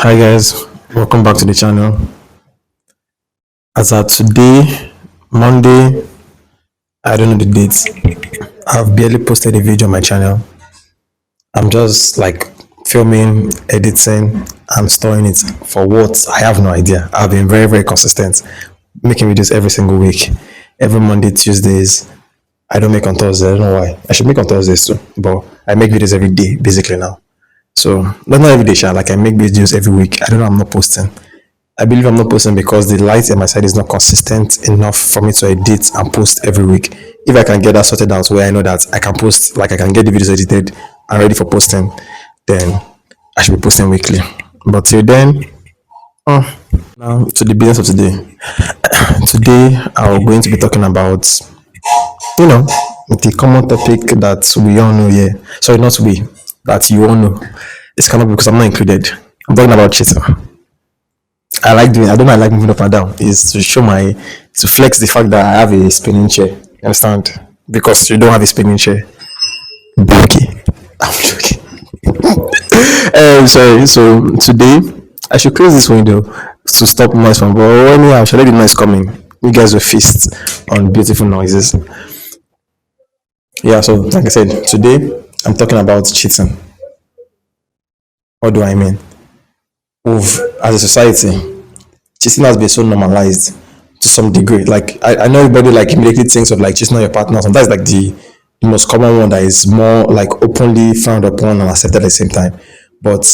Hi guys, welcome back to the channel. As at today, Monday, I don't know the dates. I've barely posted a video on my channel. I'm just like filming, editing, and storing it for what I have no idea. I've been very consistent, making videos every single week, every Monday, Tuesdays. I don't make on Thursday. I don't know why. I should make on Thursdays too, but I make videos every day basically now. So not every day, sha. Like I make videos every week. I don't know. I'm not posting. I believe I'm not posting because the light in my side is not consistent enough for me to edit and post every week. If I can get that sorted out where I know that I can post, like I can get the videos edited and ready for posting, then I should be posting weekly. But till then, now to the business of today. Today, I'm going to be talking about, you know, the common topic that we all know here. Sorry, not we, that you all know. It's kind of because I'm not included. I'm talking about cheating. I don't know, I like moving up and down. Is to show to flex the fact that I have a spinning chair. You understand? Because you don't have a spinning chair. Okay. I'm joking. Sorry. So today, I should close this window to stop noise from. But anyhow, should let the noise coming. You guys will feast on beautiful noises. Yeah. So like I said, today I'm talking about cheating. What do I mean? As a society, cheating has been so normalized to some degree. Like I know everybody like immediately thinks of like cheating on your partner. Sometimes like the most common one that is more like openly frowned upon and accepted at the same time. But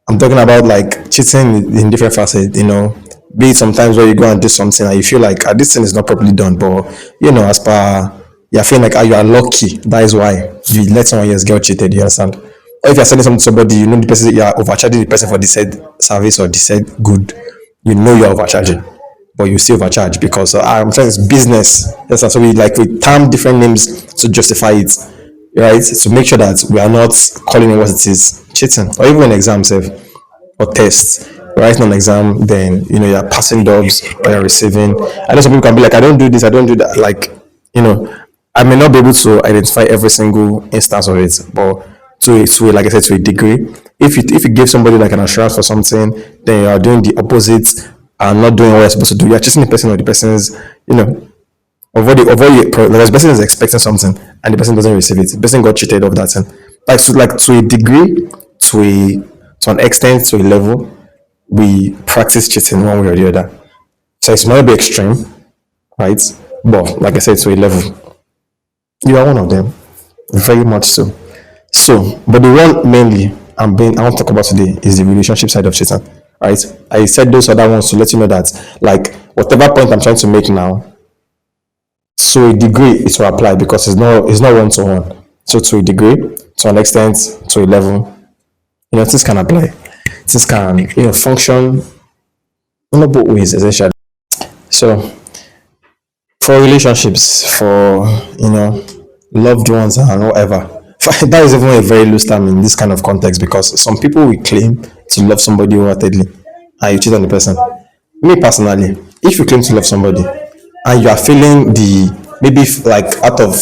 I'm talking about like cheating in different facets, be it sometimes where you go and do something and you feel like this thing is not properly done, but as per you're feeling like you are lucky, that is why you let someone else get cheated, you understand? Or if you're selling something to somebody, you know the person, you are overcharging the person for the said service or the said good, you're overcharging, but you still overcharge because I'm saying it's business. Yes, so we term different names to justify it, right? To make sure that we are not calling it what it is, cheating. Or even an exam, self or tests. Writing an exam, then you're passing jobs or you're receiving. I know some people can be like, I don't do this, I don't do that. Like, I may not be able to identify every single instance of it, but like I said, to a degree. If you give somebody like an assurance for something, then you are doing the opposite and not doing what you're supposed to do. You're chasing the person or the person's, like the person is expecting something and the person doesn't receive it. The person got cheated of that thing. Like to a degree, to an extent, to a level, we practice cheating one way or the other. So it's might be extreme, right? But like I said, to a level, you are one of them, very much so. So, but the one mainly I want to talk about today is the relationship side of cheating, right? I said those other ones to let you know that, like, whatever point I'm trying to make now, to a degree, it will apply because it's not one to one. So, to a degree, to an extent, to a level, things can apply. Things can, function in both ways, essentially. So, for relationships, for loved ones and whatever. That is even a very loose term in this kind of context because some people will claim to love somebody wholeheartedly and you cheat on the person. Me personally, if you claim to love somebody and you are feeling maybe like out of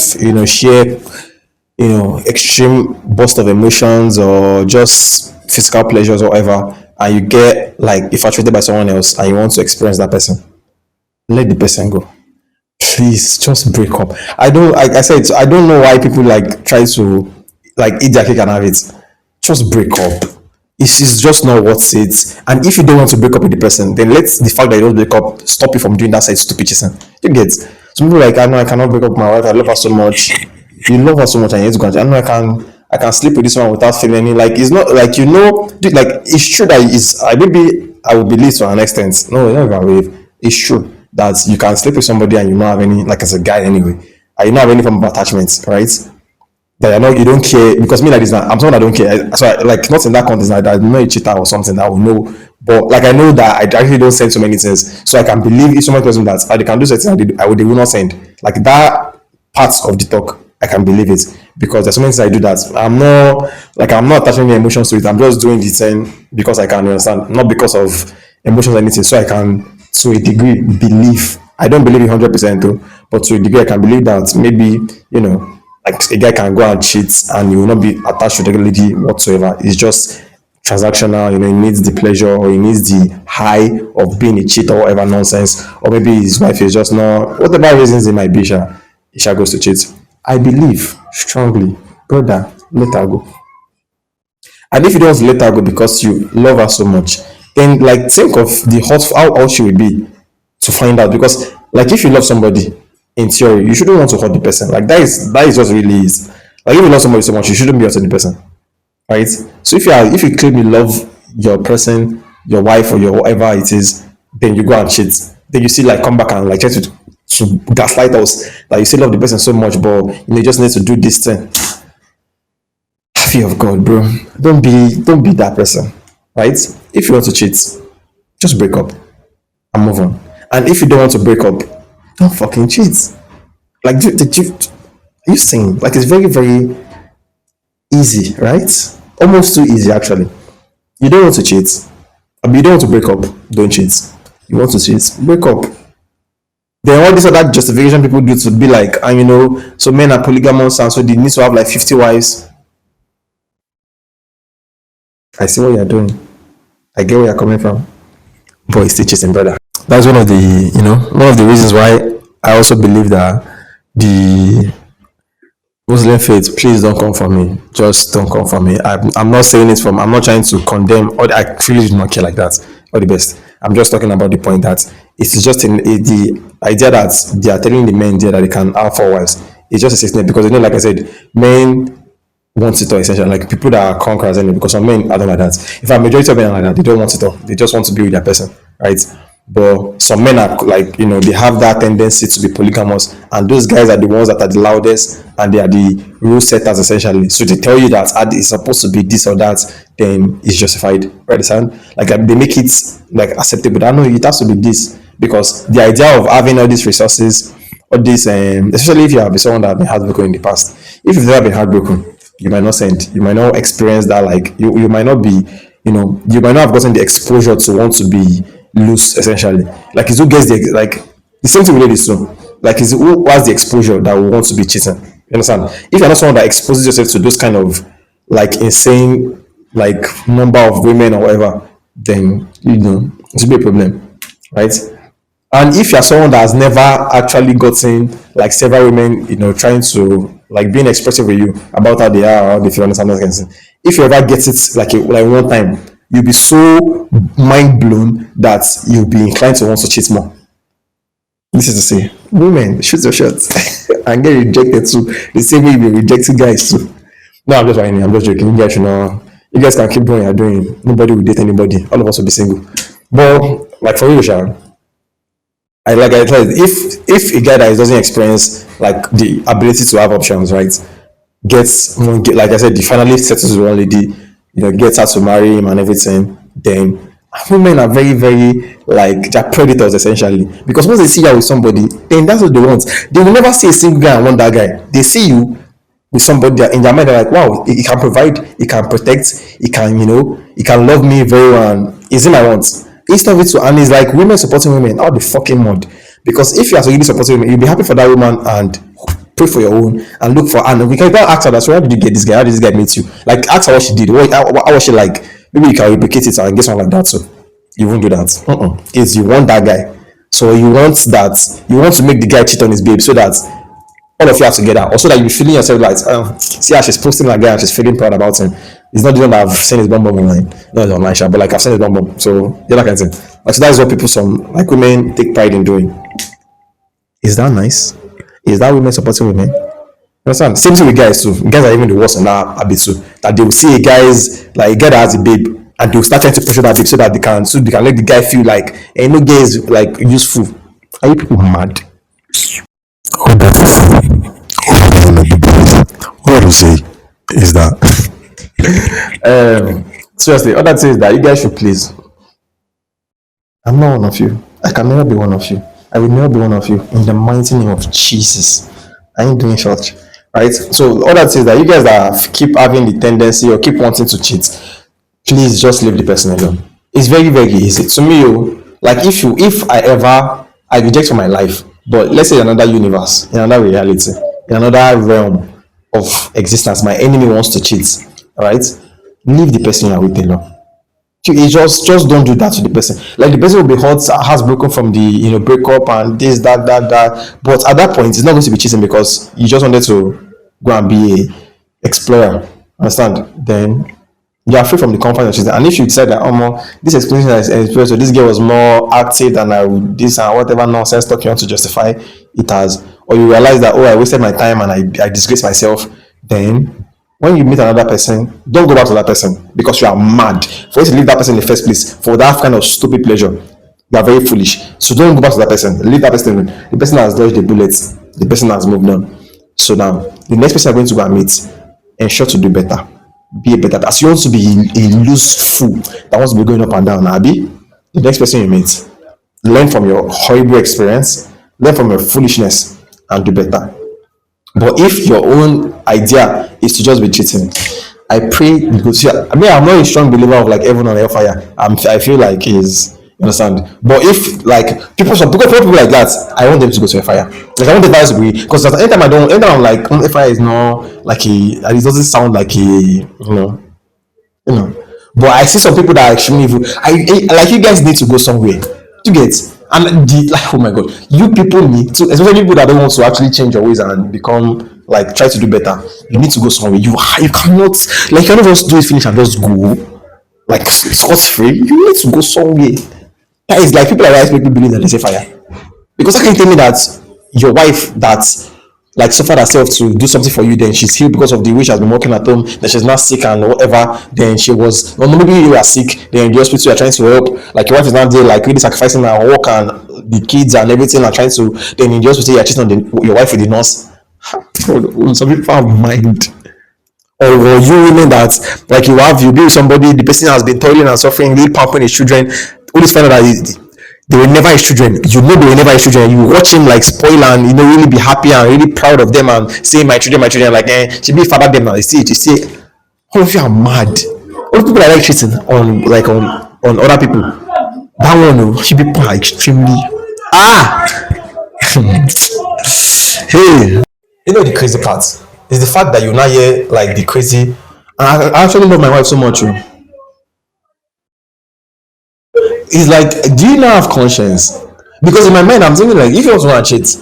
sheer extreme burst of emotions or just physical pleasures or whatever, and you get like infatuated by someone else and you want to experience that person, let the person go. Please just break up. I don't, like I said, I don't know why people like try to like eat their cake and have it. Just break up. It's just not worth it. And if you don't want to break up with the person, then let the fact that you don't break up stop you from doing that side stupid cheating. You get some people like, I know I cannot break up with my wife. I love her so much. You love her so much and you hate to go. I know I can sleep with this one without feeling any like it's not like dude, like it's true that it's I maybe I would believe to an extent. No, it's not even wave. It's true that you can sleep with somebody and you don't have any, like as a guy anyway, and you don't have any form of attachments, right? That you don't care because me like this. I'm someone that don't care. So like not in that context. Like, I'm not a cheater or something. That I will know, but like I know that I actually don't send so many things, so I can believe if someone tells me that they can do something, they will not send like that part of the talk. I can believe it because there's so many things I do that I'm not attaching any emotions to it. I'm just doing the thing because I can understand, not because of emotions or anything. So I can, to a degree, believe. I don't believe it 100% though, but to a degree I can believe that maybe like a guy can go and cheat and you will not be attached to the lady whatsoever. It's just transactional, he needs the pleasure or he needs the high of being a cheat or whatever nonsense, or maybe his wife is just not, whatever reasons it might be, he shall goes to cheat. I believe strongly, brother, let her go. And if you don't let her go because you love her so much, then like think of the how she will be to find out. Because like if you love somebody, in theory, you shouldn't want to hurt the person. Like that is just really is. Like if you love somebody so much, you shouldn't be hurting the person, right? So if you claim you love your person, your wife or your whatever it is, then you go and cheat. Then you see like come back and like try to gaslight us that you still love the person so much, but you just need to do this thing. Fear of God, bro. Don't be that person, right? If you want to cheat, just break up and move on. And if you don't want to break up, don't fucking cheat. Like, are you saying like it's very very easy, right? Almost too easy actually. You don't want to cheat, you don't want to break up, don't cheat. You want to cheat, break up. Then all this other justification people do to be like, and so men are polygamous and so they need to have like 50 wives. I see what you're doing. I get where you're coming from. But it's still cheating, brother. That's one of the reasons why I also believe that the Muslim faith, please don't come for me. Just don't come for me. I'm not saying it I'm not trying to condemn, or I really do not care like that. All the best. I'm just talking about the point that it's just the idea that they are telling the men there that they can have 4 wives. It's just a statement because like I said, men want it all essentially, like people that are conquerors anyway, because some men are not like that. In fact, majority of men are like that, they don't want it all, they just want to be with their person, right? But some men are like, they have that tendency to be polygamous, and those guys are the ones that are the loudest and they are the rule setters essentially. So they tell you that it's supposed to be this or that, then it's justified, right? Like they make it like acceptable. I know it has to be this because the idea of having all these resources, all this, especially if you have been someone that has been heartbroken in the past. If you've never been heartbroken, you might not send, you might not experience that, like you might not be, you might not have gotten the exposure to want to be loose essentially. Like it's who gets the same thing with ladies too. Like is who has the exposure that will want to be cheating. You understand? If you're not someone that exposes yourself to those kind of like insane like number of women or whatever, then it will be a problem, right? And if you're someone that has never actually gotten like several women, trying to like being expressive with you about how they are, how they feel, understand that kind of thing. If you ever get it like one time, you'll be so mind blown that you'll be inclined to want to cheat more. This is to say, women, shoot your shots and get rejected too. The same way you'll be rejecting guys too. No, I'm just whining. I'm just joking. You guys should know. You guys can keep doing what you're doing. Nobody will date anybody. All of us will be single. But like for you, Sharon, I said, if a guy that doesn't experience like the ability to have options, right, like I said, he finally settles with one lady, gets her to marry him and everything, then women are very, very like they're predators essentially. Because once they see you with somebody, then that's what they want. They will never see a single guy and want that guy. They see you with somebody that in their mind they're like, wow, he can provide, he can protect, he can, he can love me very well, and is him I want. Instead of it to, and it's like women supporting women out the fucking mud. Because if you are really supporting women, you'll be happy for that woman and pray for your own and look for, and we can go ask her that. So how did you get this guy? How did this guy meet you? Like ask her what she did. How was she like? Maybe you can replicate it and get someone like that. So you won't do that. It's you want that guy. So you want to make the guy cheat on his babe so that all of you are together, also that you're feeling yourself like, see how she's posting that guy and she's feeling proud about him. It's not the one that I've seen his bum online, not online, but like I've seen his bum. So yeah, that kind of thing. Like so that's what some like women take pride in doing. Is that nice? Is that women supporting women? You understand? Same thing with guys too. Guys are even the worst in that habit too. That they will see a guy that has a babe, and they will start trying to pressure that babe so that they can let the guy feel like no gay is like useful. Are you people mad? All that is what I would say is that seriously, all that says that you guys should please. I'm not one of you. I can never be one of you. I will never be one of you in the mighty name of Jesus. I ain't doing church. Right? So all that says that you guys that keep having the tendency or keep wanting to cheat, please just leave the person alone. It's very, very easy. To me, like if I reject from my life, but let's say in another universe, in another reality, in another realm of existence, my enemy wants to cheat. All right, leave the person you're with alone. just don't do that to the person. Like the person will be hurt, hearts broken from the breakup and this, that. But at that point, it's not going to be cheating because you just wanted to go and be a explorer. Understand? Then you are free from the confines of cheating. And if you decide that, this explanation is expressed, so this girl was more active than I would this and whatever nonsense talk you want to justify it as, or you realize that, I wasted my time and I disgraced myself, then when you meet another person, don't go back to that person because you are mad for you to leave that person in the first place for that kind of stupid pleasure. You are very foolish. So don't go back to that person. Leave that person alone. The person has dodged the bullets. The person has moved on. So now, the next person you're going to go and meet, ensure to do better. Be a better. As you want to be a loose fool that wants to be going up and down, Abby, the next person you meet, learn from your horrible experience, learn from your foolishness, and do better. But if your own idea is to just be cheating, I pray because I'm not a strong believer of like heaven on hellfire. I feel like is you understand. But if like people like that, I want them to go to a fire. Like I want the fire to be because at any time I'm like a fire is not like it doesn't sound like you know. But I see some people that are extremely evil. Like you guys need to go somewhere to get. And like, oh my god, you people need to, especially people that don't want to actually change your ways and become like try to do better. You need to go somewhere. You cannot like you cannot just do it finish and just go like scot free. You need to go somewhere. That is like people like that make me believe that there's a fire. Because how can you tell me that your wife that like suffered herself to do something for you, then she's healed because of the way she has been working at home, then she's not sick and whatever, then she was well, maybe you are sick, then in the hospital you're trying to help, like your wife is not there, like really sacrificing her work and the kids and everything and trying to, then in the hospital you're cheating on your wife with the nurse. Some people have mind. Or you women that like you be with somebody, the person has been toiling and suffering, really pampering his children, always find out that they were never his children. You know they were never his children. You watch him like spoil and really be happy and really proud of them and say my children, like she be father them now. You see, all of you are mad. All people are like cheating on other people. That one people are extremely hey. The crazy part is the fact that you now hear like the crazy. And I actually love my wife so much. It's like, do you not have conscience? Because in my mind, I'm thinking like, if you also want to cheat,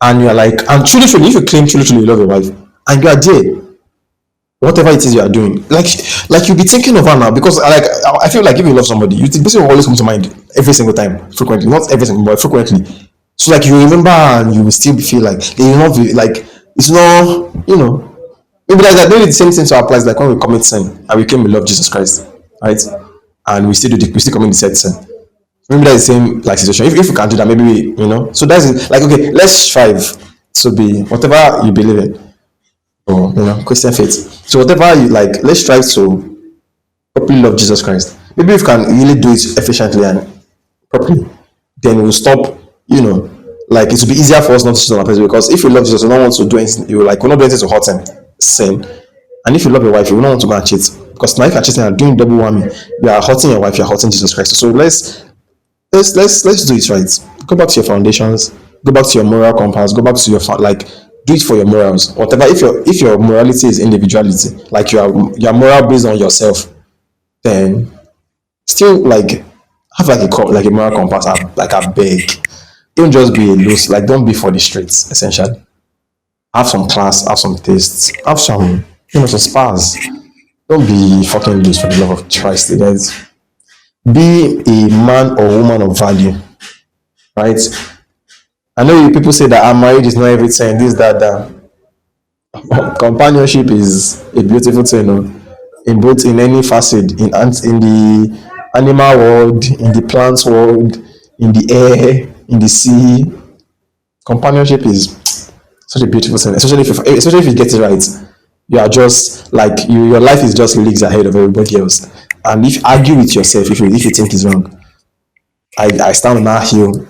and you're like, and truly, if you claim truly you love your wife, and you are there, whatever it is you are doing, like you'll be thinking of her now. Because like I feel like if you love somebody, you think this will always come to mind every single time, frequently, not every single, but frequently. So like you remember, and you will still feel like they will not be like it's not, maybe like that. Maybe the same thing to applies like when we commit sin and we claim we love Jesus Christ, right? And we still commit the said sin. Maybe that's the same like situation. If we can do that, maybe So that's it. Like okay, let's strive to be whatever you believe in, or Christian faith. So whatever you like, let's strive to properly love Jesus Christ. Maybe if we can really do it efficiently and properly, then we'll stop. Like it will be easier for us not to cheat on our person because if you love Jesus, you don't want to do anything. You like will not do anything to hurt him, sin. And if you love your wife, you will not want to go and cheat because now if you're cheating and doing double whammy, you are hurting your wife, you're hurting Jesus Christ. So let's do it right. Go back to your foundations, go back to your moral compass, go back to your do it for your morals. Whatever if your morality is individuality, like your moral based on yourself, then still like have like a moral compass. Like I beg, don't just be a loose. Like don't be for the streets. Essentially, have some class, have some taste, have some some spars. Don't be fucking loose for the love of Christ, guys. Be a man or woman of value, right? I know people say that marriage is not everything, this, that. Companionship is a beautiful thing, in both in any facet, in the animal world, in the plants world, in the air, in the sea. Companionship is such a beautiful thing, especially if you get it right. You are just like your life is just leagues ahead of everybody else. And if you argue with yourself, if you think it's wrong, I stand on that hill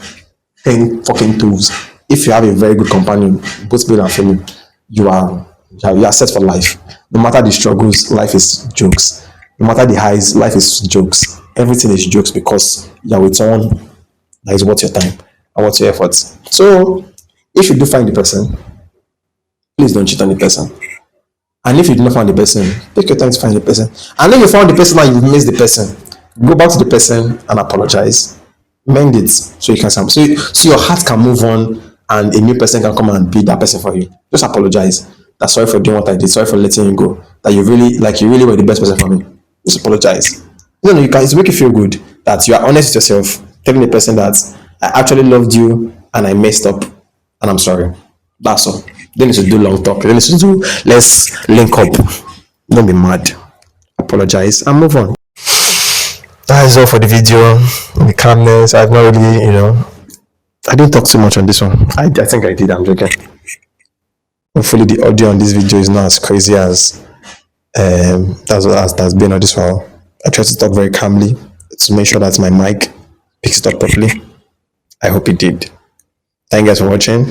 10 fucking toes. If you have a very good companion, both male and female, you are set for life. No matter the struggles, life is jokes. No matter the highs, life is jokes. Everything is jokes because you are with someone that is worth your time and worth your efforts. So if you do find the person, please don't cheat on the person. And if you do not find the person, take your time to find the person. And if you found the person and you miss the person, Go back to the person and apologize. Mend it so you can so your heart can move on and a new person can come and be that person for you. Just apologize. That sorry for doing what I did. Sorry for letting you go. That you really were the best person for me. Just apologize. No, you can. It's make you feel good that you are honest with yourself, telling the person that I actually loved you and I messed up and I'm sorry. That's all. Then need to do long talk. Then need to do let's link up. Don't be mad. Apologize and move on. That is all for the video. The calmness. I've not really, I didn't talk too much on this one. I think I did. I'm joking. Hopefully, the audio on this video is not as crazy as that's been on this one. I try to talk very calmly to make sure that my mic picks it up properly. I hope it did. Thank you guys for watching.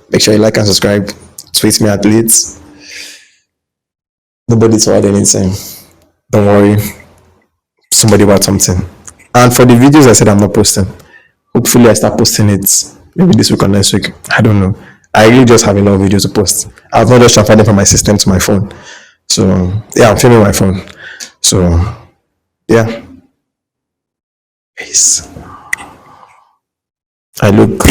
Make sure you like and subscribe. Tweet me at leads. Nobody told anything. Don't worry. Somebody about something. And for the videos I said I'm not posting, hopefully I start posting it maybe this week or next week. I don't know. I really just have a lot of videos to post. I've not just transferred them from my system to my phone. So yeah, I'm filming my phone. So yeah. Peace. I look